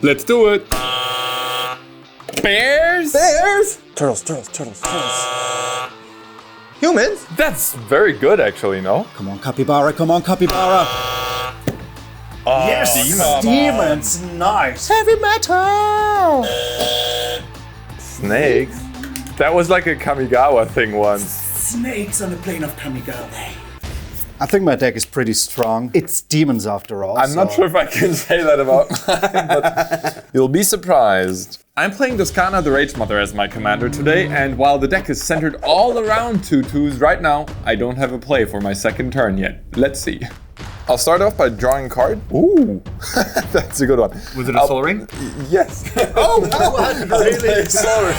Let's do it. Bears? Bears? Turtles. Humans? That's very good, actually, no? Come on, capybara. Yes, demons. Nice. Heavy metal. Snakes? That was like a Kamigawa thing once. Snakes on the plane of Kamigawa. I think my deck is pretty strong. It's demons after all. I'm not sure if I can say that about mine, but you'll be surprised. I'm playing Toscana the Rage Mother as my commander today, and while the deck is centered all around 2/2s right now, I don't have a play for my second turn yet. Let's see. I'll start off by drawing a card. Ooh, that's a good one. Was it a Soul Ring? Yes. Oh, that was really sorry.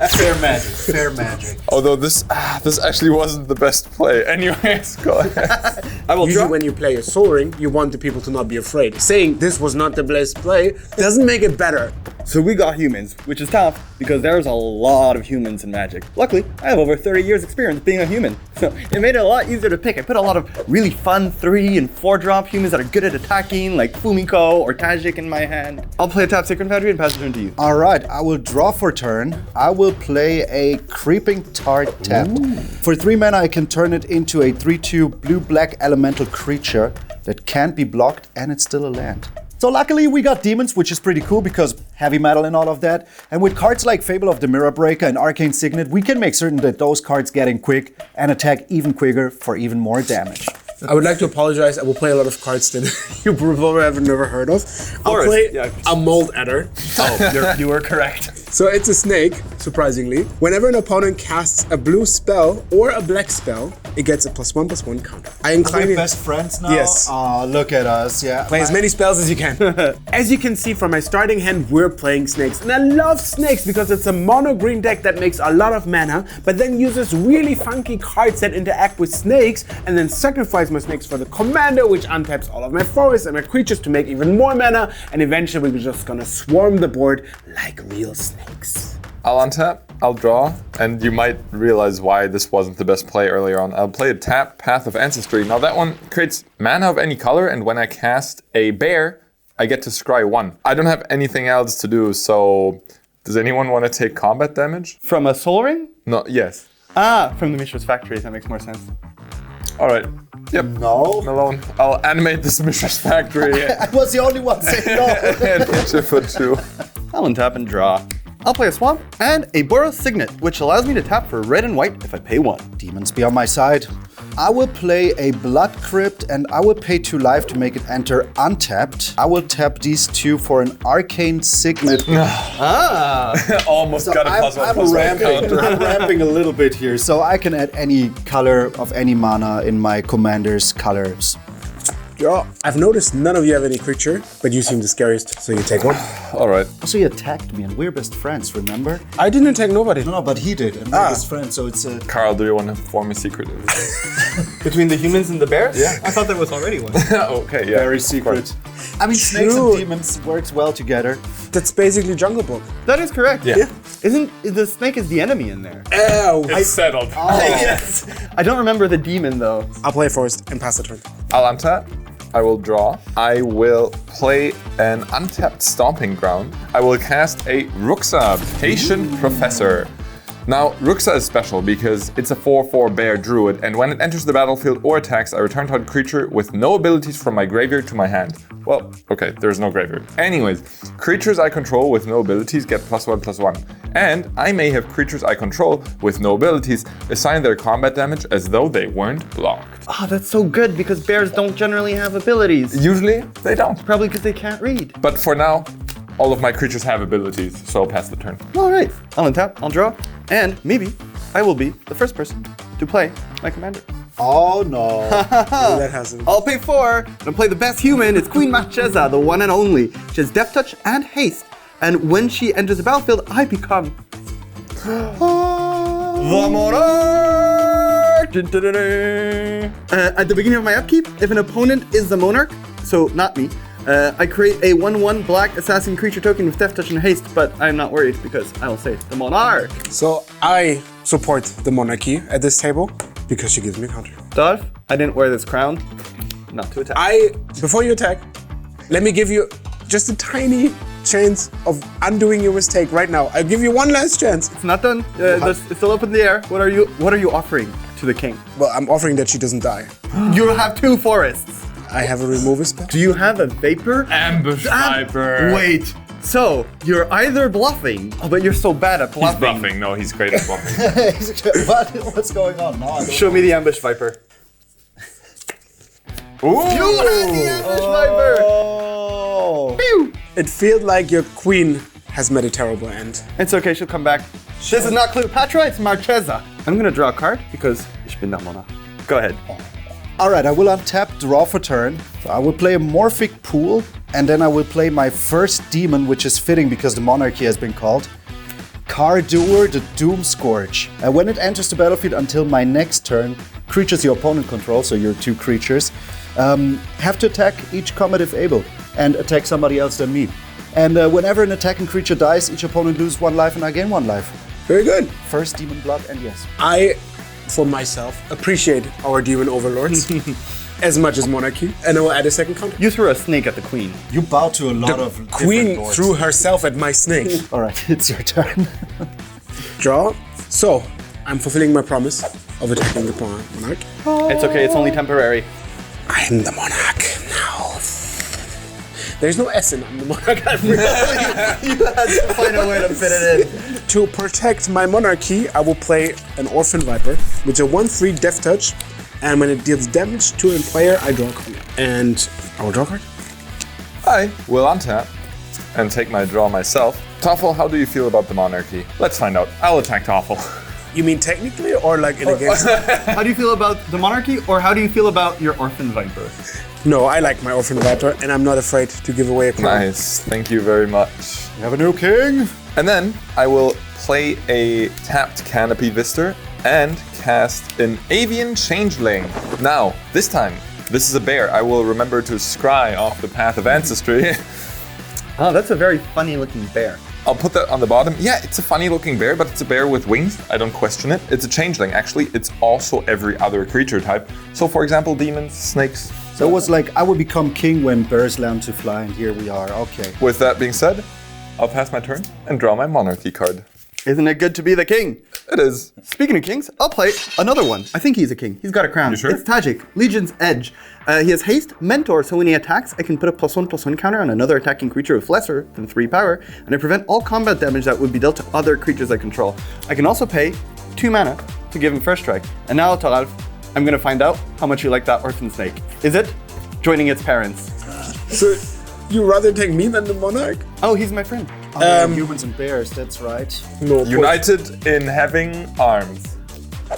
Fair magic. Although this actually wasn't the best play. Anyways, go ahead. I will Usually draw. when you play a Soul Ring, you want the people to not be afraid. Saying this was not the best play doesn't make it better. So we got humans, which is tough because there's a lot of humans in Magic. Luckily, I have over 30 years experience being a human. So it made it a lot easier to pick. I put a lot of really fun 3 and 4 drop humans that are good at attacking, like Fumiko or Tajik in my hand. I'll play a tap Sacred Foundry and pass the turn to you. All right, I will draw for turn. I will play a Creeping Tart tapped. For 3 mana, I can turn it into a 3/2 blue-black elemental creature that can't be blocked, and it's still a land. So luckily we got demons, which is pretty cool because heavy metal and all of that. And with cards like Fable of the Mirror Breaker and Arcane Signet, we can make certain that those cards get in quick and attack even quicker for even more damage. I would like to apologize. I will play a lot of cards that you probably have never heard of. I'll play a Mold Adder. Oh, you were correct. So it's a snake, surprisingly. Whenever an opponent casts a blue spell or a black spell, it gets a +1/+1 counter. I incline We're it. best friends now? Yes. Oh, look at us, yeah. Play as many spells as you can. As you can see from my starting hand, we're playing snakes. And I love snakes because it's a mono green deck that makes a lot of mana, but then uses really funky cards that interact with snakes, and then sacrifice my snakes for the commander, which untaps all of my forests and my creatures to make even more mana, and eventually we're just gonna swarm the board like real snakes. I'll untap, I'll draw, and you might realize why this wasn't the best play earlier on. I'll play a tap Path of Ancestry. Now that one creates mana of any color, and when I cast a bear, I get to scry 1. I don't have anything else to do, so does anyone want to take combat damage? From a Soul Ring? No, yes. From the Mishra's Factory, that makes more sense. All right. Yep. No. Malone. I'll animate this Mishra's Factory I was the only one saying no. and hit you for 2. I'll untap and draw. I'll play a Swamp and a Boros Signet, which allows me to tap for red and white if I pay 1. Demons be on my side. I will play a Blood Crypt and I will pay 2 life to make it enter untapped. I will tap these 2 for an Arcane Signet. Almost got a +1/+1 counter. I'm ramping a little bit here, so I can add any color of any mana in my commander's colors. Yeah, I've noticed none of you have any creature, but you seem the scariest, so you take 1. All right. Also, he attacked me and we're best friends, remember? I didn't attack nobody. No, but he did, and we're best friends, so it's a... Carl, do you want to form a secret? Between the humans and the bears? Yeah. I thought there was already one. Okay, yeah. Very secret. I mean, snakes and demons works well together. That's basically Jungle Book. That is correct. Yeah. Isn't the snake is the enemy in there? Ow! It's settled. Yes. I don't remember the demon though. I'll play Forest and pass the turn. I'll untap. I will draw. I will play an untapped Stomping Ground. I will cast a Ruxa, Patient Professor. Now, Ruxa is special because it's a 4/4 bear druid, and when it enters the battlefield or attacks, I return target creature with no abilities from my graveyard to my hand. Well, okay, there's no graveyard. Anyways, creatures I control with no abilities get +1/+1. And I may have creatures I control with no abilities assign their combat damage as though they weren't blocked. Oh, that's so good because bears don't generally have abilities. Usually, they don't. Probably because they can't read. But for now, all of my creatures have abilities, so I'll pass the turn. All right, I'll untap, I'll draw, and maybe I will be the first person to play my commander. Oh no. That hasn't. I'll pay 4, and I'll play the best human. It's Queen Marchesa, the one and only. She has Death Touch and Haste, and when she enters the battlefield, I become the Monarch! At the beginning of my upkeep, if an opponent is the Monarch, so not me, I create a 1/1 black assassin creature token with Death Touch and Haste, but I'm not worried because I will say the Monarch. So I support the monarchy at this table because she gives me a counter. Dolph, I didn't wear this crown. Not to attack. Before you attack, let me give you just a tiny chance of undoing your mistake right now. I'll give you one last chance. It's not done. It's still up in the air. What are you offering to the king? Well, I'm offering that she doesn't die. You have 2 forests. I have a removal spell. Do you have a vapor? Ambush Viper. Wait. So you're either bluffing, but you're so bad at He's bluffing. bluffing. No, he's great at bluffing. What's going on? No, I don't Show me the ambush viper. Ooh. You had the ambush viper. Oh. Pew. It feels like your queen has met a terrible end. It's okay. She'll come back. This is not Cleopatra. It's Marchesa. I'm gonna draw a card because ich bin der Monarch. Go ahead. Alright, I will untap, draw for turn. So I will play a Morphic Pool, and then I will play my first demon, which is fitting because the monarchy has been called. Cardoer, the Doom Scourge. When it enters the battlefield until my next turn, creatures your opponent controls, so your 2 creatures, have to attack each combat if able, and attack somebody else than me. And whenever an attacking creature dies, each opponent loses 1 life and I gain 1 life. Very good. First demon blood, and yes. I, for myself, appreciate our demon overlords as much as monarchy, and I will add a second counter. You threw a snake at the queen. You bow to a lot of Queen different lords. threw herself at my snake. Alright, it's your turn. Draw. So, I'm fulfilling my promise of attacking the monarch. It's okay. It's only temporary. I am the monarch now. There's no S in I'm the monarch. You had to find a way to fit it in. To protect my monarchy, I will play an Orphan Viper, which is a 1/3 Death Touch, and when it deals damage to a player, I draw a card. And I will draw a card. I will untap and take my draw myself. Toffel, how do you feel about the monarchy? Let's find out. I'll attack Toffel. You mean technically, or like in a game? How do you feel about the monarchy, or how do you feel about your orphan viper? No, I like my Orphan Viper, and I'm not afraid to give away a card. Nice. Thank you very much. You have a new king. And then I will play a tapped Canopy Vistor and cast an Avian Changeling. Now, this time, this is a bear. I will remember to scry off the Path of Ancestry. Oh, that's a very funny looking bear. I'll put that on the bottom. Yeah, it's a funny looking bear, but it's a bear with wings. I don't question it. It's a changeling. Actually, it's also every other creature type. So for example, demons, snakes. So it was like, I will become king when bears learn to fly, and here we are. Okay. With that being said, I'll pass my turn and draw my monarchy card. Isn't it good to be the king? It is. Speaking of kings, I'll play another one. I think he's a king. He's got a crown. You sure? It's Tajik, Legion's Edge. He has haste, mentor, so when he attacks, I can put a +1/+1 counter on another attacking creature with lesser than 3 power, and I prevent all combat damage that would be dealt to other creatures I control. I can also pay 2 mana to give him first strike. And now, Talal, I'm gonna find out how much you like that orphan snake. Is it joining its parents? So, you rather take me than the monarch? Oh, he's my friend. Humans and bears, that's right. No. United in having arms.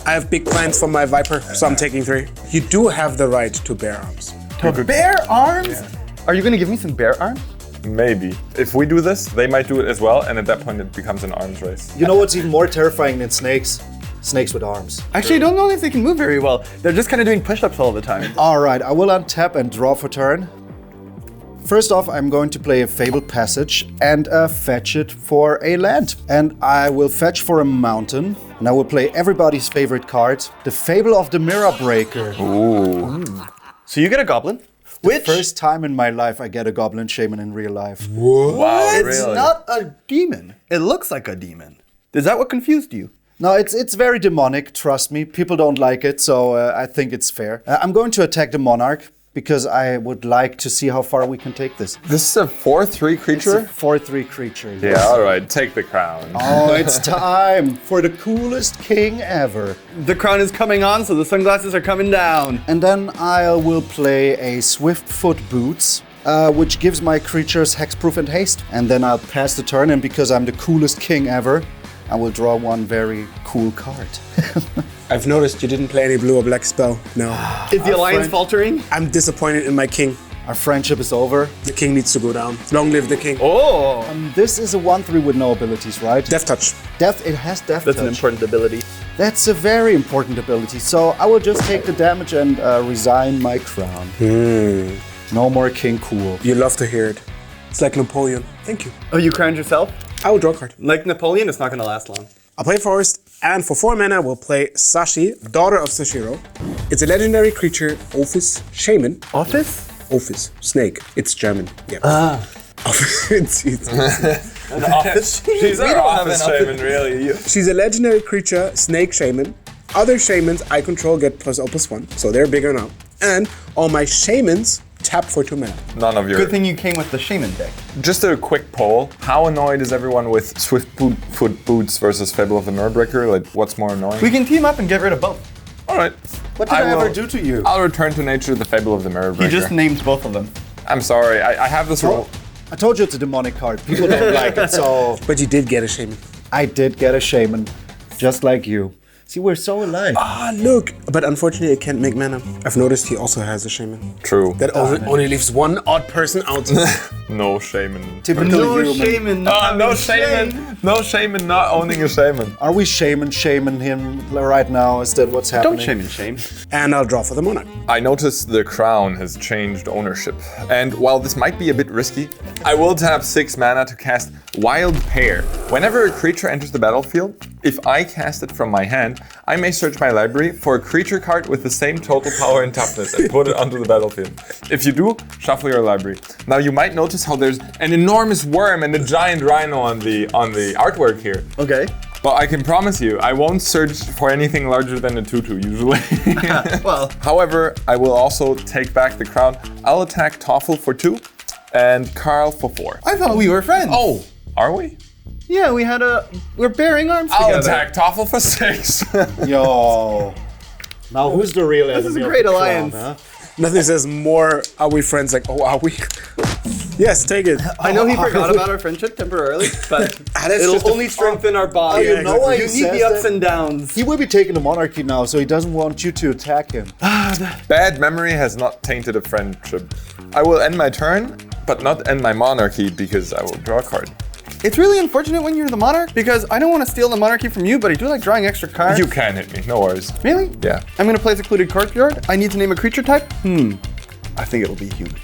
I have big plans for my Viper, so I'm taking 3. You do have the right to bear arms. To bear arms? Are you gonna give me some bear arms? Maybe. If we do this, they might do it as well, and at that point it becomes an arms race. You know what's even more terrifying than snakes? Snakes with arms. Actually, I don't know if they can move very well. They're just kind of doing push-ups all the time. Alright, I will untap and draw for turn. First off, I'm going to play a Fabled Passage and fetch it for a land. And I will fetch for a mountain. And I will play everybody's favorite card, the Fable of the Mirror Breaker. Ooh. So you get a goblin, which First time in my life I get a Goblin Shaman in real life. Wow, it's really? not a demon. It looks like a demon. Is that what confused you? No, it's very demonic, trust me. People don't like it, so I think it's fair. I'm going to attack the Monarch because I would like to see how far we can take this. This is a 4/3 It's creature? a 4/3 creature. Yeah, yes. alright, take the crown. Oh, it's time for the coolest king ever. The crown is coming on, so the sunglasses are coming down. And then I will play a Swiftfoot Boots, which gives my creatures hexproof and haste. And then I'll pass the turn, and because I'm the coolest king ever, I will draw one very cool card. I've noticed you didn't play any blue or black spell. No. Is the alliance friend- faltering? I'm disappointed in my king. Our friendship is over. The king needs to go down. Long live the king. Oh, This is a 1/3 with no abilities, right? Death touch. Death, it has death that's an touch. important ability. That's a very important ability. So I will just take the damage and resign my crown. No more king cool. You love to hear it. It's like Napoleon. Thank you. Oh, you crowned yourself? I will draw a card. Like Napoleon, it's not gonna last long. I'll play Forest, and for 4 mana, we'll play Sashi, Daughter of Sashiro. It's a legendary creature, Ophis Shaman. Office? Ophis, snake. It's German. Yeah. She's our office shaman, really. She's a legendary creature, snake shaman. Other shamans I control get +0/+1, so they're bigger now. And all my shamans tap for 2 mana. None of your. Good thing you came with the shaman deck. Just a quick poll. How annoyed is everyone with Swiftfoot Boots versus Fable of the Nerdbreaker? Like, what's more annoying? We can team up and get rid of both. All right. What did I ever do to you? I'll return to nature the Fable of the Nerdbreaker. He just named both of them. I'm sorry. I have this rule. I told you it's a demonic card. People don't like it, so But you did get a shaman. I did get a shaman, just like you. See, we're so alike. Ah, look! But unfortunately, it can't make mana. I've noticed he also has a shaman. True. That only leaves one odd person out. No shaman. Typical human. shaman. No shaman. No shaman not owning a shaman. Are we shaman him right now? Is that what's happening? Don't shame. And I'll draw for the monarch. I noticed the crown has changed ownership. And while this might be a bit risky, I will tap 6 mana to cast Wild Pear. Whenever a creature enters the battlefield, if I cast it from my hand, I may search my library for a creature card with the same total power and toughness and put it onto the battlefield. If you do, shuffle your library. Now you might notice how there's an enormous worm and a giant rhino on the artwork here. Okay. But I can promise you, I won't search for anything larger than a 2/2 usually. Well. However, I will also take back the crown. I'll attack Toffel for 2 and Carl for 4. I thought we were friends. Oh, are we? Yeah, we're bearing arms I'll together. attack Toffel for 6. Yo. Now who's the real enemy? This is a of great the crown, alliance. huh? Nothing says more, are we friends? Like, oh, are we? Yes, take it. I know he forgot about our friendship temporarily, but it'll just a- only strengthen our bond. Oh, you know why You he need the says ups that? and downs. He will be taking the monarchy now, so he doesn't want you to attack him. Bad memory has not tainted a friendship. I will end my turn, but not end my monarchy because I will draw a card. It's really unfortunate when you're the monarch because I don't want to steal the monarchy from you, but I do like drawing extra cards. You can hit me, no worries. Really? Yeah. I'm gonna play secluded courtyard. I need to name a creature type. I think it'll be human.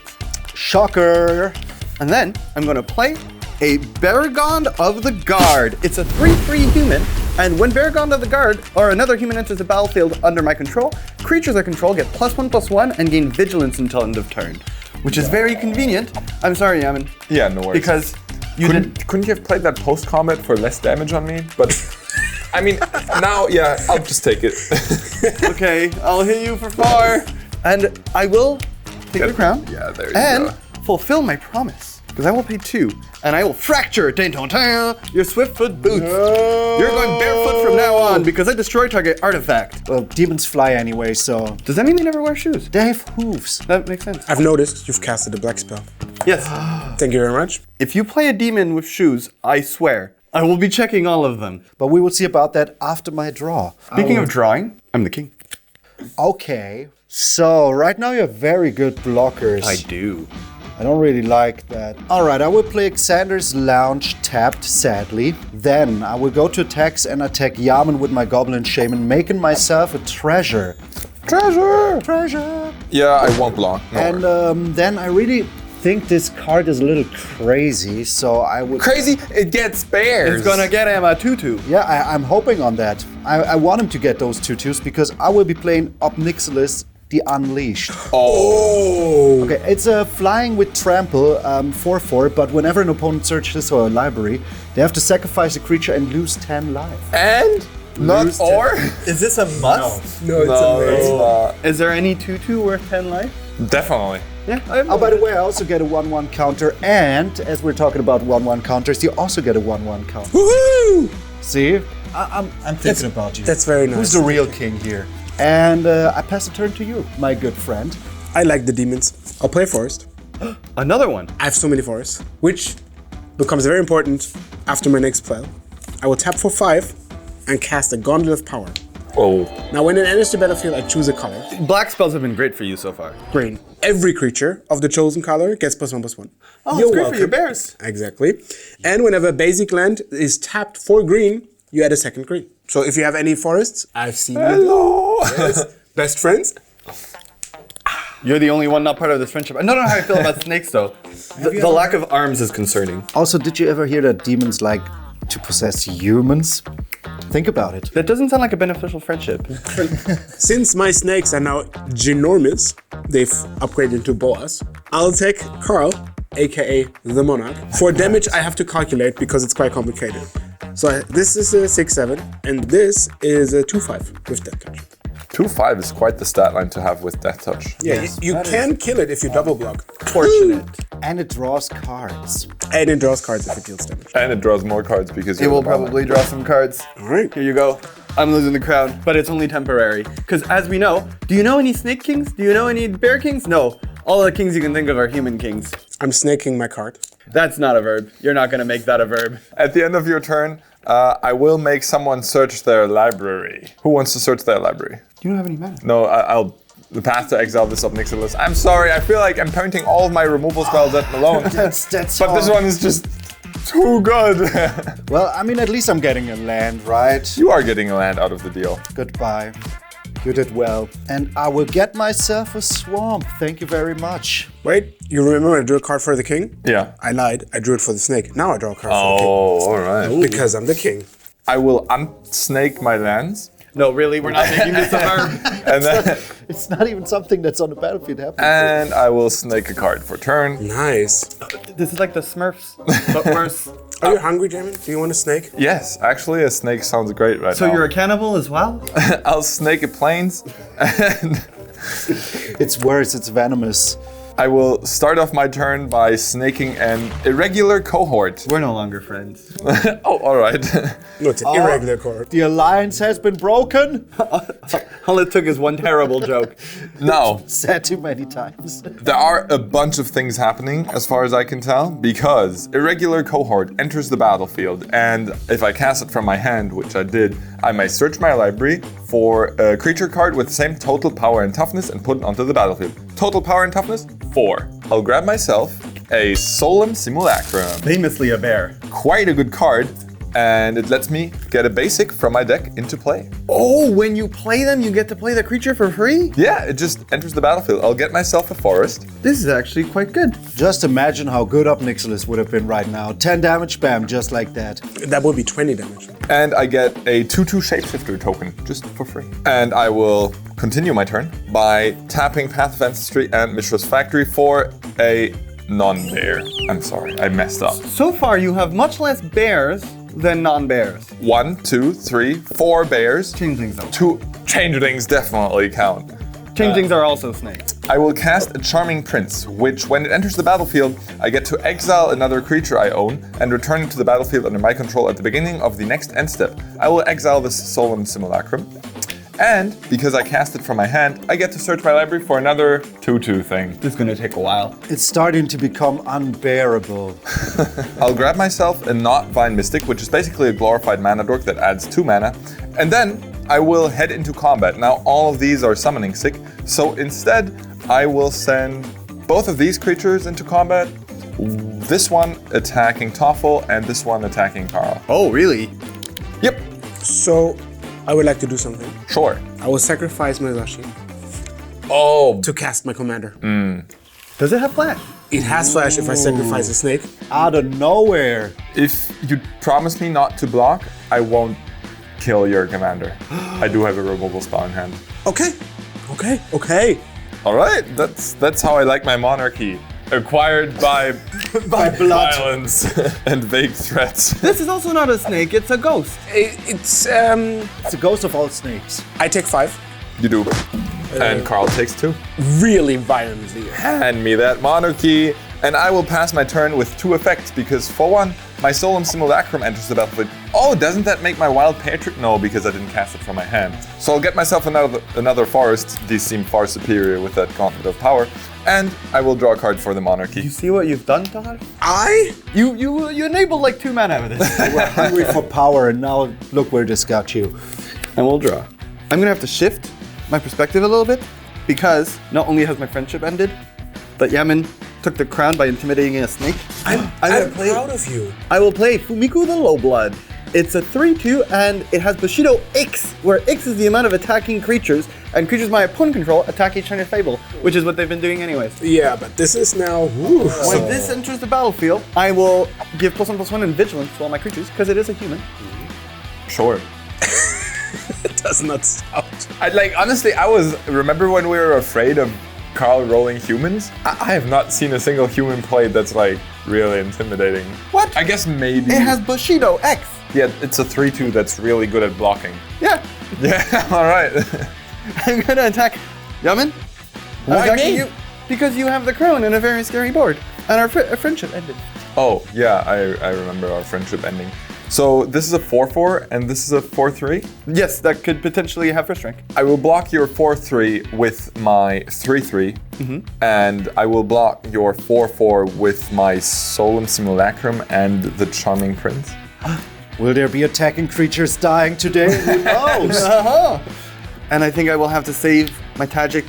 Shocker. And then I'm gonna play a Baragond of the Guard. It's a 3/3 human, and when Baragond of the Guard or another human enters the battlefield under my control, creatures I control get +1/+1 and gain vigilance until end of turn, which is very convenient. I'm sorry, Yaman. Yeah, no worries. Because you couldn't you have played that post-combat for less damage on me? But, I mean, now, yeah, I'll just take it. Okay, I'll hit you for 4, and I will take the crown. Yeah, there you and go. fulfill my promise, because I will pay 2, and I will fracture your Swiftfoot boots. You're going barefoot from now on because I destroy target artifact. Well, demons fly anyway, so Does that mean they never wear shoes? they have hooves. That makes sense. I've noticed you've casted a black spell. Yes. Thank you very much. If you play a demon with shoes, I swear, I will be checking all of them. But we will see about that after my draw. Speaking of drawing, I'm the king. Okay, so right now you have very good blockers. do. I don't really like that. All right, I will play Xander's Lounge tapped, sadly. Then I will go to attacks and attack Yaman with my Goblin Shaman, making myself a treasure. Treasure! Yeah, I won't block. No And worries. then I really think this card is a little crazy, so I would... Crazy, it gets bears. It's gonna get him a 2/2. Yeah, I'm hoping on that. I want him to get those 2/2s because I will be playing Obnixilis the Unleashed. Oh. Okay, it's a flying with trample, 4/4, but whenever an opponent searches our library, they have to sacrifice a creature and lose 10 life. And? Not Lose or? Is this a must? No, No, it's not. Is there any 2/2 worth 10 life? Definitely. Yeah. Oh, by the way, I also get a 1/1 counter, and as we're talking about 1/1 counters, you also get a 1/1 counter. Woohoo! See? I'm thinking about you. That's very nice. Who's the real king here? And I pass the turn to you, my good friend. I like the demons. I'll play forest. Another one. I have so many forests, which becomes very important after my next play. I will tap for 5 and cast a Gauntlet of Power. Oh. Now, when it enters the battlefield, I choose a color. Black spells have been great for you so far. Green. Every creature of the chosen color gets +1/+1. Oh, You're it's great welcome. for your bears. Exactly. And whenever a basic land is tapped for green, you add a second green. So if you have any forests, I've seen you. Hello. Yes. Best friends? You're the only one not part of this friendship. I don't know how I feel about snakes though. The lack of arms is concerning. Also, did you ever hear that demons like to possess humans? Think about it. That doesn't sound like a beneficial friendship. Since my snakes are now ginormous, they've upgraded to boas. I'll take Carl aka the Monarch. For damage, I have to calculate because it's quite complicated. So this is a 6-7, and this is a 2-5 with Death Touch. 2-5 is quite the stat line to have with Death Touch. Yeah, you can kill it if you double block. Fortunate. And it draws cards. And it draws cards if it deals damage. And it draws more cards because It will probably draw some cards. All right. Here you go. I'm losing the crown, but it's only temporary. Because as we know, do you know any snake kings? Do you know any bear kings? No. All the kings you can think of are human kings. I'm snaking my card. That's not a verb. You're not going to make that a verb. At the end of your turn, I will make someone search their library. Who wants to search their library? You don't have any mana. No, I'll path to exile this of Nixilis. I'm sorry, I feel like I'm pointing all of my removal spells at Malone. That's But this one is just too good. Well, I mean, at least I'm getting a land, right? You are getting a land out of the deal. Goodbye. You did well. And I will get myself a swamp. Thank you very much. Wait, you remember I drew a card for the king? Yeah. I lied. I drew it for the snake. Now I draw a card for Oh, all right. the king. Because I'm the king. I will unsnake my lands. No, really, we're not making this a verb. And then It's not even something that's on the battlefield happening. and I will snake a card for turn. Nice. This is like the Smurfs, but worse. Are you hungry, Jamin? Do you want a snake? Yes, actually a snake sounds great right So now. you're a cannibal as well? I'll snake a plains and It's worse, it's venomous. I will start off my turn by snaking an irregular cohort. We're no longer friends. Oh, all right. No, it's an irregular card. The alliance has been broken. All it took is one terrible joke. Now, Said too many times. there are a bunch of things happening as far as I can tell, because irregular cohort enters the battlefield, and if I cast it from my hand, which I did, I may search my library for a creature card with the same total power and toughness and put it onto the battlefield. Total power and toughness, 4. I'll grab myself a Solemn Simulacrum. Famously a bear. Quite a good card, and it lets me get a basic from my deck into play. Oh, when you play them, you get to play the creature for free? Yeah, it just enters the battlefield. I'll get myself a forest. This is actually quite good. Just imagine how good up Nixilis would have been right now. 10 damage, bam, just like that. That would be 20 damage. And I get a 2/2 Shapeshifter token, just for free. And I will continue my turn by tapping Path of Ancestry and Mishra's Factory for a non-bear. I'm sorry, I messed up. So far, you have much less bears than non-bears. 1, 2, 3, 4 bears. Changelings though. 2 changelings definitely count. Changelings are also snakes. I will cast a Charming Prince, which, when it enters the battlefield, I get to exile another creature I own and return it to the battlefield under my control at the beginning of the next end step. I will exile this Solemn Simulacrum. And because I cast it from my hand, I get to search my library for another 2/2 thing. This is gonna take a while. It's starting to become unbearable. I'll grab myself a Not Vine Mystic, which is basically a glorified mana dork that adds 2 mana, and then I will head into combat. Now all of these are summoning sick, so instead I will send both of these creatures into combat. This one attacking Toffel and this one attacking Carl. Oh, really? Yep, So, I would like to do something. sure. I will sacrifice my Zashi Oh, to cast my commander. Does it have flash? It has flash if I sacrifice a snake. Out of nowhere. if you promise me not to block, I won't kill your commander. I do have a removal spell in hand. Okay. Okay. Okay. All right, that's how I like my monarchy. Acquired by By blood. violence and vague threats. This is also not a snake, it's a ghost. It's It's the ghost of all snakes. I take 5. You do. And Carl takes 2. Really violently. Hand me that monarchy, and I will pass my turn with 2 effects because, for one, my Solemn Simulacrum enters the battlefield. Oh, doesn't that make my Wild Patriot? No, because I didn't cast it from my hand. So I'll get myself another forest. These seem far superior with that Gauntlet of Power. And I will draw a card for the monarchy. You see what you've done, Todd? I? You enabled like 2 mana with this. You were hungry for power, and now look where this got you. And we'll draw. I'm gonna have to shift my perspective a little bit because not only has my friendship ended, but Yamin took the crown by intimidating a snake. I'm proud of you. I will play Fumiku the Lowblood. It's a 3/2 and it has Bushido X, where X is the amount of attacking creatures, and creatures my opponent control attack each other Fable, which is what they've been doing anyways. Yeah, but this is now. When this enters the battlefield, I will give +1/+1 and vigilance to all my creatures, because it is a human. Sure. It does not sound. Honestly, remember when we were afraid of Carl rolling humans. I have not seen a single human played that's like really intimidating. What? I guess maybe. It has Bushido X. Yeah, it's a 3/2 that's really good at blocking. Yeah. Yeah, all right. I'm gonna attack Yaman. Why attacking me? you because you have the crown and a very scary board. And our friendship ended. Oh, yeah, I remember our friendship ending. So this is a 4/4 and this is a 4/3. Yes, that could potentially have first rank. I will block your 4/3 with my 3/3, and I will block your 4/4 with my Solemn Simulacrum and the Charming Prince. Will there be attacking creatures dying today? Who knows? And I think I will have to save my Tajik.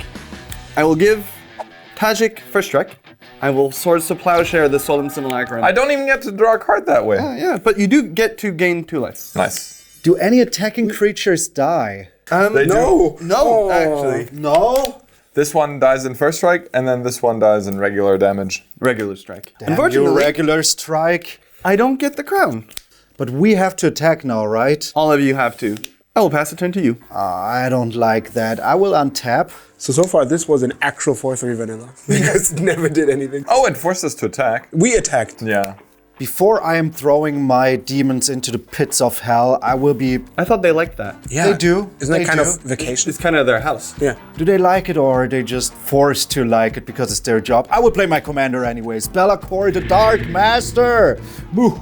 I will give Tajik first strike. I will Swords to Plowshare the Solemn Simulacrum. I don't even get to draw a card that way. Yeah, but you do get to gain 2 life. Nice. Do any attacking creatures die? They No. No, actually. No. This one dies in first strike, and then this one dies in regular damage. Regular strike. Damn you, Unfortunately, regular strike. I don't get the crown. But we have to attack now, right? All of you have to. I will pass the turn to you. I don't like that. I will untap. So far, this was an actual 4/3 vanilla. Because it never did anything. Oh, it forced us to attack. We attacked. Yeah. Before I am throwing my demons into the pits of hell, I will be... I thought they liked that. Yeah. They do. Isn't that They kind do. of vacation? It's kind of their house. Yeah. Do they like it or are they just forced to like it because it's their job? I will play my commander anyways. Bellacore, the Dark Master. Boo.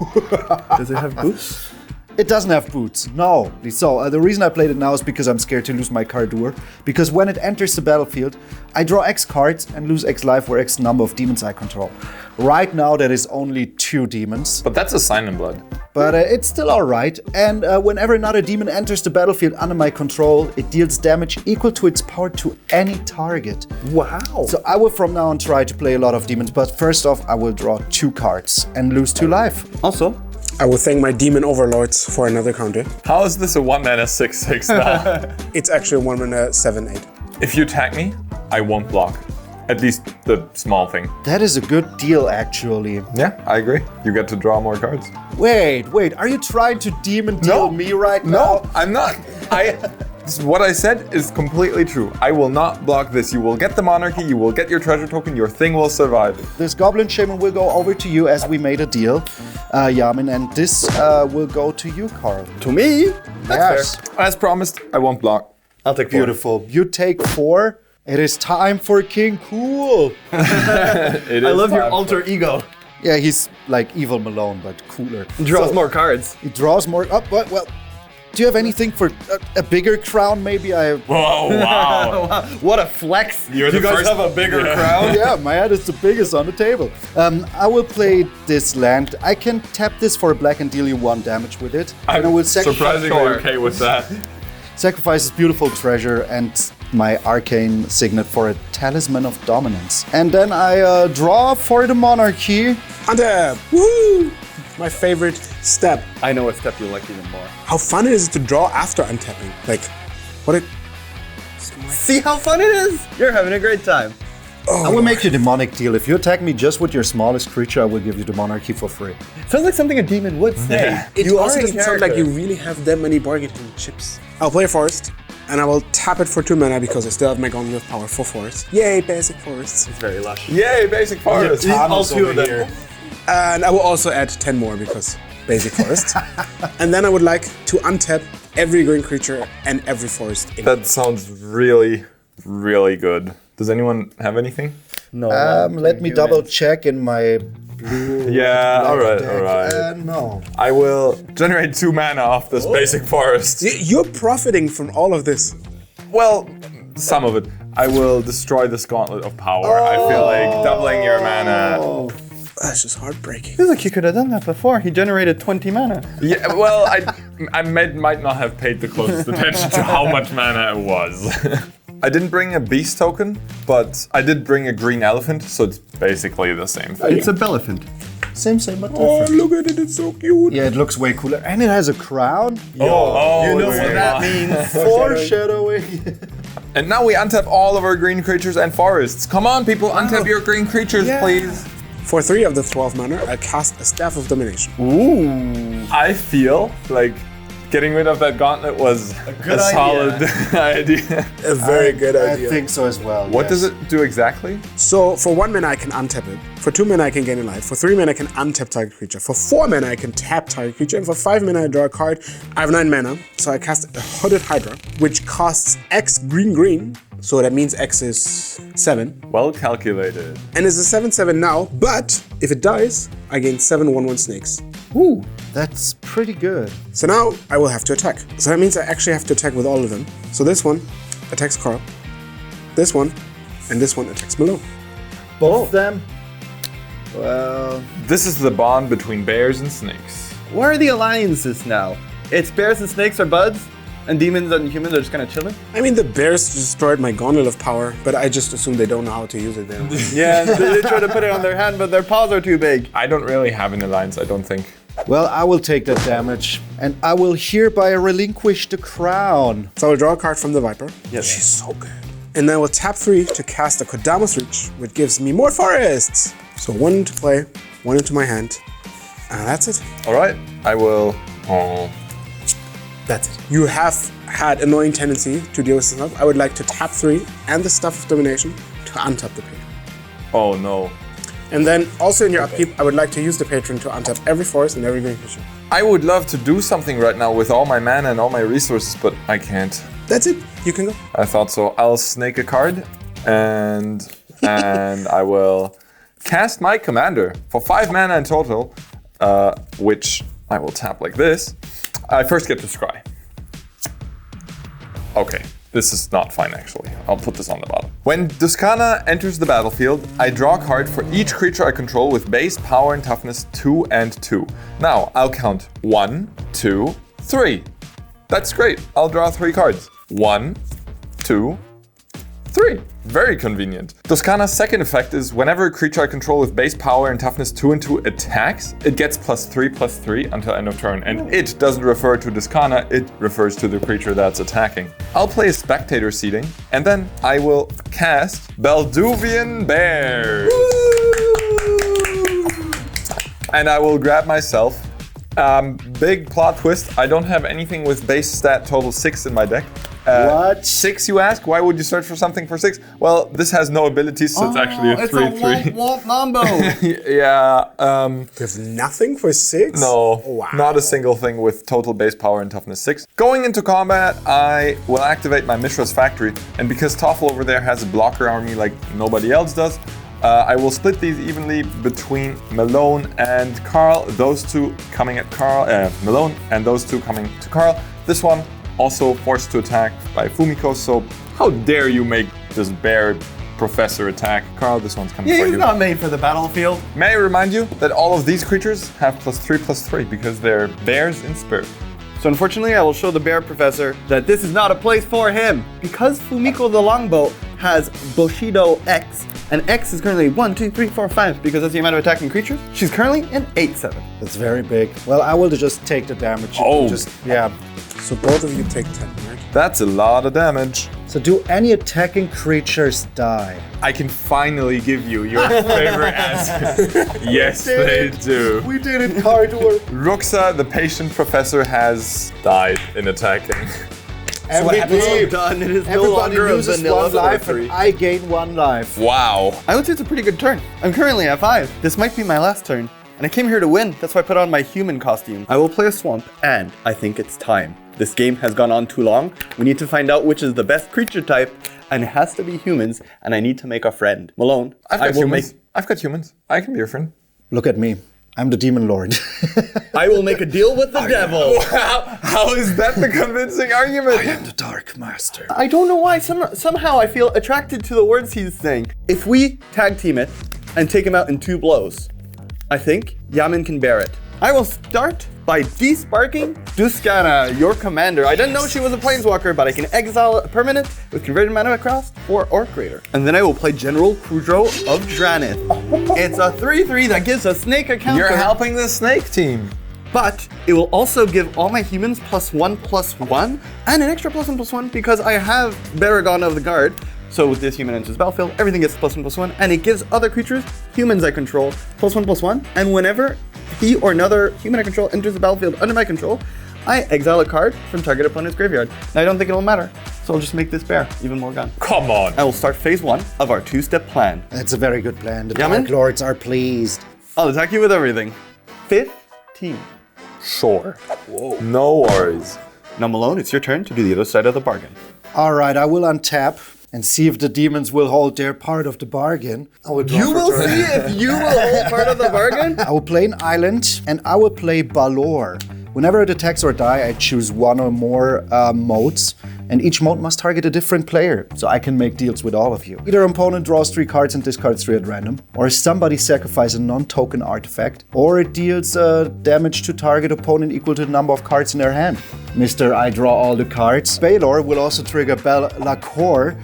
Does it have boots? It doesn't have boots, no. So the reason I played it now is because I'm scared to lose my Cardur. Because when it enters the battlefield, I draw X cards and lose X life or X number of demons I control. Right now, that is only 2 demons. But that's a Sign in Blood. But it's still alright. And whenever another demon enters the battlefield under my control, it deals damage equal to its power to any target. Wow. So I will from now on try to play a lot of demons. But first off, I will draw 2 cards and lose 2 life. Also, I will thank my demon overlords for another counter. How is this a 1-mana 6/6 now? It's actually a 1-mana 7/8. If you attack me, I won't block. At least the small thing. That is a good deal, actually. Yeah, I agree. You get to draw more cards. Wait, are you trying to demon deal me right now? No, I'm not. What I said is completely true. I will not block this. You will get the monarchy, you will get your treasure token, your thing will survive. This Goblin Shaman will go over to you as we made a deal, Yamin, and this will go to you, Carl. to me, Yes. As promised, I won't block. I'll take 4. Beautiful. You take 4. It is time for King Cool. I love your alter ego. Yeah, he's like Evil Malone, but cooler. Draws So, more cards. He draws more. Oh, well, do you have anything for a bigger crown? Maybe I. Whoa, wow. What a flex. You're you the guys first- have a bigger Yeah. crown? Yeah, my head is the biggest on the table. I will play this land. I can tap this for a black and deal you 1 damage with it. And I will surprisingly okay with that. sacrifice this beautiful treasure and my arcane signet for a talisman of dominance. And then I draw for the monarchy. Untap! Woo! My favorite step. I know a step you like even more. How fun it is to draw after untapping. Like, what it... See how fun it is? You're having a great time. I will make you a demonic deal. If you attack me just with your smallest creature, I will give you the monarchy for free. Sounds like something a demon would say. It You also are in doesn't sound like character. you really have that many bargaining chips. I'll play a forest, and I will tap it for 2 mana because I still have my Gauntlet of Power for forest. Yay, basic forests. It's very lush. Yay, basic forest. All 2 of them. And I will also add 10 more because basic forest. And then I would like to untap every green creature and every forest. That sounds really, really good. Does anyone have anything? No. Let me double check in my blue. Yeah, alright, deck. alright. No. I will generate 2 mana off this basic forest. You're profiting from all of this. Well, some of it. I will destroy this Gauntlet of Power. I feel like doubling your mana. That's just heartbreaking. I feel like you could have done that before. He generated 20 mana. Yeah, well, I might not have paid the closest attention to how much mana it was. I didn't bring a beast token, but I did bring a green elephant, so it's basically the same thing. It's a Bellephant. Same, but Oh, different. look at it, it's so cute. Yeah, it looks way cooler. And it has a crown. Oh, You know it's what a that lot. means. Foreshadowing. And now we untap all of our green creatures and forests. Come on, people, untap your green creatures, please. For 3 of the 12 mana, I cast a Staff of Domination. I feel like Getting rid of that gauntlet was a good solid idea. A very good idea. I think so as well. What does it do exactly? So for 1 mana I can untap it. For 2 mana I can gain a life. For 3 mana I can untap target creature. For 4 mana I can tap target creature. And for 5 mana I draw a card. I have 9 mana, so I cast a Hooded Hydra, which costs X green. So that means X is 7. Well calculated. And it's a 7/7 now, but if it dies, I gain 7 1/1 snakes. Ooh, that's pretty good. So now I will have to attack. So that means I actually have to attack with all of them. So this one attacks Carl, this one, and this one attacks Malone. Both of them? Well, This is the bond between bears and snakes. where are the alliances now? It's bears and snakes are buds, and demons and humans are just kind of chilling? I mean, the bears destroyed my gauntlet of power, but I just assume they don't know how to use it. They don't. Yeah, they try to put it on their hand, but their paws are too big. I don't really have an alliance, I don't think. Well, I will take that damage, and I will hereby relinquish the crown. So I'll draw a card from the Viper. Yes, she's so good. And then I will tap 3 to cast a Kodamas Reach, which gives me more forests. So 1 into play, 1 into my hand. And that's it. All right, I will. Oh, That's it. You have had annoying tendency to deal with stuff. I would like to tap 3 and the Stuff of Domination to untap the patron. oh no. And then also in your upkeep, I would like to use the patron to untap every forest and every green creature. I would love to do something right now with all my mana and all my resources, but I can't. That's it. You can go. I thought so. I'll snake a card, and I will cast my commander for 5 mana in total, which I will tap like this. I first get to scry. Okay, this is not fine actually. I'll put this on the bottom. When Duskana enters the battlefield, I draw a card for each creature I control with base, power, and toughness 2 and 2. Now, I'll count 1, 2, 3. That's great. I'll draw 3 cards. 1, 2, 3. Very convenient. Duskana's second effect is whenever a creature I control with base power and toughness 2 and 2 attacks, it gets +3/+3 until end of turn. And it doesn't refer to Duskana, it refers to the creature that's attacking. I'll play a spectator seating, and then I will cast Balduvian Bears. And I will grab myself. Big plot twist, I don't have anything with base stat total 6 in my deck. What? 6, you ask? Why would you search for something for 6? Well, this has no abilities, so it's actually a 3/3. It's a womp mambo. Yeah, You have nothing for 6? no, Wow. not a single thing with total base power and toughness 6. Going into combat, I will activate my Mishra's Factory, and because Toffel over there has a blocker army like nobody else does, I will split these evenly between Malone and Carl. Those two coming at Malone, and those two coming to Carl. This one also forced to attack by Fumiko, so how dare you make this bear professor attack? Carl, this one's coming Yeah, for he's you. not made for the battlefield. May I remind you that all of these creatures have +3/+3 because they're bears in spirit. So unfortunately, I will show the bear professor that this is not a place for him. Because Fumiko the Longbow has Bushido X, and X is currently 1, 2, 3, 4, 5, because that's the amount of attacking creatures. She's currently an 8/7. That's very big. Well, I will just take the damage. Oh. Yeah. So both of you take 10, right? That's a lot of damage. So do any attacking creatures die? I can finally give you your favorite answer. Yes, they do. We did it, Cardor. Ruxa, the patient professor, has died in attacking. MVP. Done. It is no Everybody longer a loses vanilla 1 life, sorcery. and I gain 1 life. Wow. I would say it's a pretty good turn. I'm currently at 5. This might be my last turn. And I came here to win. That's why I put on my human costume. I will play a swamp, and I think it's time. This game has gone on too long. We need to find out which is the best creature type, and it has to be humans, and I need to make a friend. Malone, I've got humans. I've got humans. I can be your friend. Look at me. I'm the demon lord. I will make a deal with the devil. How is that the convincing argument? I am the dark master. I don't know why. Somehow I feel attracted to the words he's saying. If we tag team it and take him out in 2 blows, I think Yamin can bear it. I will start by desparking Duskana, your commander. I didn't know she was a planeswalker, but I can exile a permanent with converted mana across or greater. And then I will play General Kudro of Dranith. It's a 3/3 that gives a snake a counter. You're helping the snake team. But it will also give all my humans +1/+1 and an extra +1/+1 because I have Baragon of the Guard. So with this human enters the battlefield, everything gets +1/+1, and it gives other creatures, humans I control, +1/+1. And whenever he or another human I control enters the battlefield under my control, I exile a card from target opponent's graveyard. Now I don't think it'll matter, so I'll just make this bear even more gone. Come on. I will start phase 1 of our 2-step plan. That's a very good plan. The Yeah, man. Dark Lords are pleased. I'll attack you with everything. 15. Sure. Whoa. No worries. Now Malone, it's your turn to do the other side of the bargain. All right, I will untap and see if the demons will hold their part of the bargain. I will draw You for will turn. see if you will hold part of the bargain? I will play an island and I will play Balor. Whenever it attacks or die, I choose one or more modes, and each mode must target a different player, so I can make deals with all of you. Either opponent draws 3 cards and discards 3 at random, or somebody sacrifices a non-token artifact, or it deals damage to target opponent equal to the number of cards in their hand. Mr. I draw all the cards. Balor will also trigger Belacor,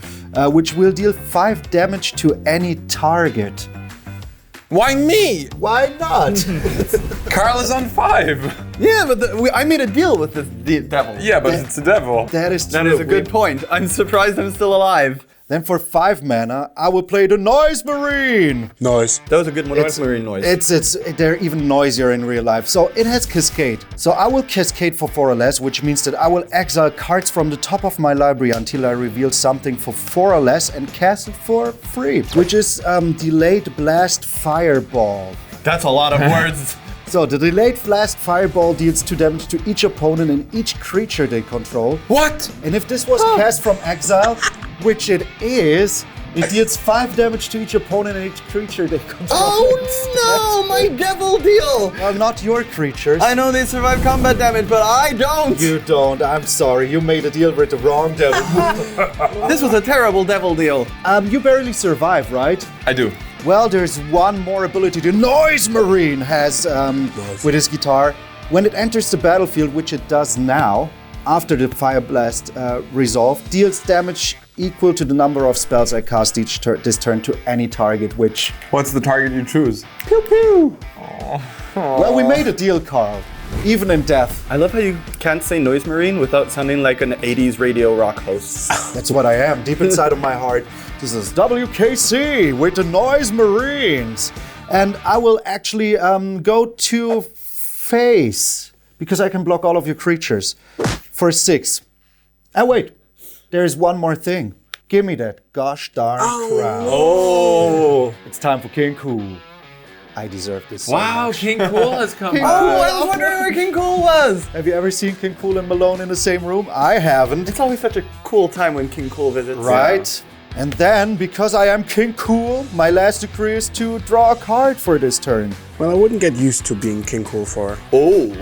which will deal 5 damage to any target. Why me? Why not? Carl is on 5. Yeah, but I made a deal with this devil. Yeah, but it's the devil. That is true. That is a good point. I'm surprised I'm still alive. Then for 5 mana, I will play the Noise Marine. Noise. That was a good marine noise. They're even noisier in real life. So it has Cascade. So I will Cascade for 4 or less, which means that I will exile cards from the top of my library until I reveal something for 4 or less and cast it for free, which is Delayed Blast Fireball. That's a lot of words. So the Delayed Blast Fireball deals 2 damage to each opponent and each creature they control. What? And if this was cast from exile, which it is, it deals 5 damage to each opponent and each creature they control. Oh no, my devil deal! Well, not your creatures. I know they survive combat damage, but I don't! You don't. I'm sorry. You made a deal with the wrong devil. This was a terrible devil deal. You barely survive, right? I do. Well, there's one more ability the Noise Marine has with his guitar. When it enters the battlefield, which it does now, after the Fire Blast resolve, deals damage equal to the number of spells I cast this turn to any target, which... What's the target you choose? Pew pew! Well, we made a deal, Carl. Even in death. I love how you can't say Noise Marine without sounding like an 80s radio rock host. That's what I am, deep inside of my heart. This is WKC with the Noise Marines. And I will actually go to face, because I can block all of your creatures, for 6. And wait, there's one more thing. Give me that gosh darn crown. Oh. It's time for King Cool. I deserve this. Wow, King Cool has come Oh, I was wondering where King Cool was! Have you ever seen King Cool and Malone in the same room? I haven't. It's always such a cool time when King Cool visits. Right? And then, because I am King Cool, my last decree is to draw a card for this turn. Well, I wouldn't get used to being King Cool for. Oh.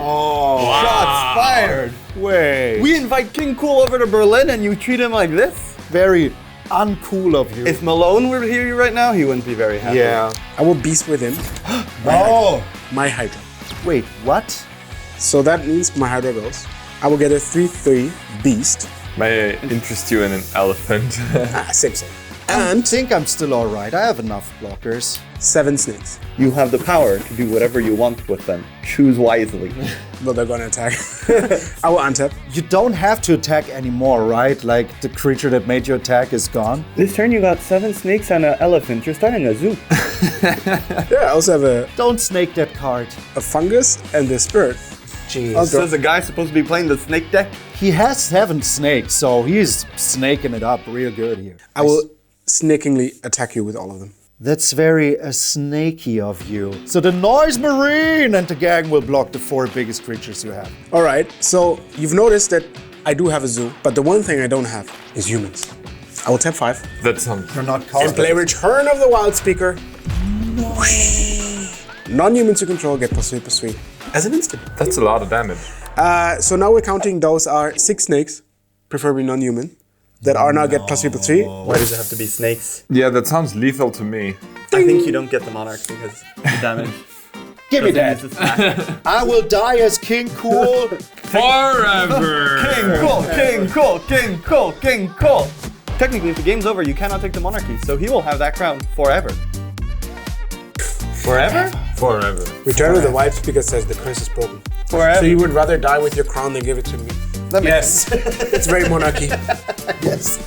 Shots fired! Wait. We invite King Cool over to Berlin and you treat him like this? Very uncool of you. If Malone were here right now, he wouldn't be very happy. Yeah. I will beast with him. Oh! My Hydra. Wait, what? So that means my Hydra goes. I will get a 3/3 beast. May I interest you in an elephant? Same. I And think I'm still alright. I have enough blockers. 7 snakes. You have the power to do whatever you want with them. Choose wisely. But they're gonna attack. I will untap. You don't have to attack anymore, right? Like, the creature that made you attack is gone. This turn you got 7 snakes and an elephant. You're starting a zoo. Yeah, I also have Don't snake that card. a fungus and the spirit. Jeez. So is the guy supposed to be playing the snake deck? He has 7 snakes, so he's snaking it up real good here. I will snakingly attack you with all of them. That's very snaky of you. So the Noise Marine and the gang will block the 4 biggest creatures you have. All right, so you've noticed that I do have a zoo, but the one thing I don't have is humans. I will tap 5 That sounds. You're not and called. play Return of the Wild Speaker. Non-humans you control get +3/+3 as an instant. That's a lot of damage. So now we're counting those are 6 snakes, preferably non-human, that are now get +3/+3. Why does it have to be snakes? Yeah, that sounds lethal to me. I think you don't get the monarch because the damage. Give me doesn't that. use the stack. I will die as King Cool. Forever! King Cool, King Cool, King Cool, King Cool. Technically, if the game's over, you cannot take the monarchy, so he will have that crown forever. Forever? Forever. Return of the Wild Speaker says the curse is broken. Forever. So you would rather die with your crown than give it to me. That makes sense. It's very monarchy. Yes.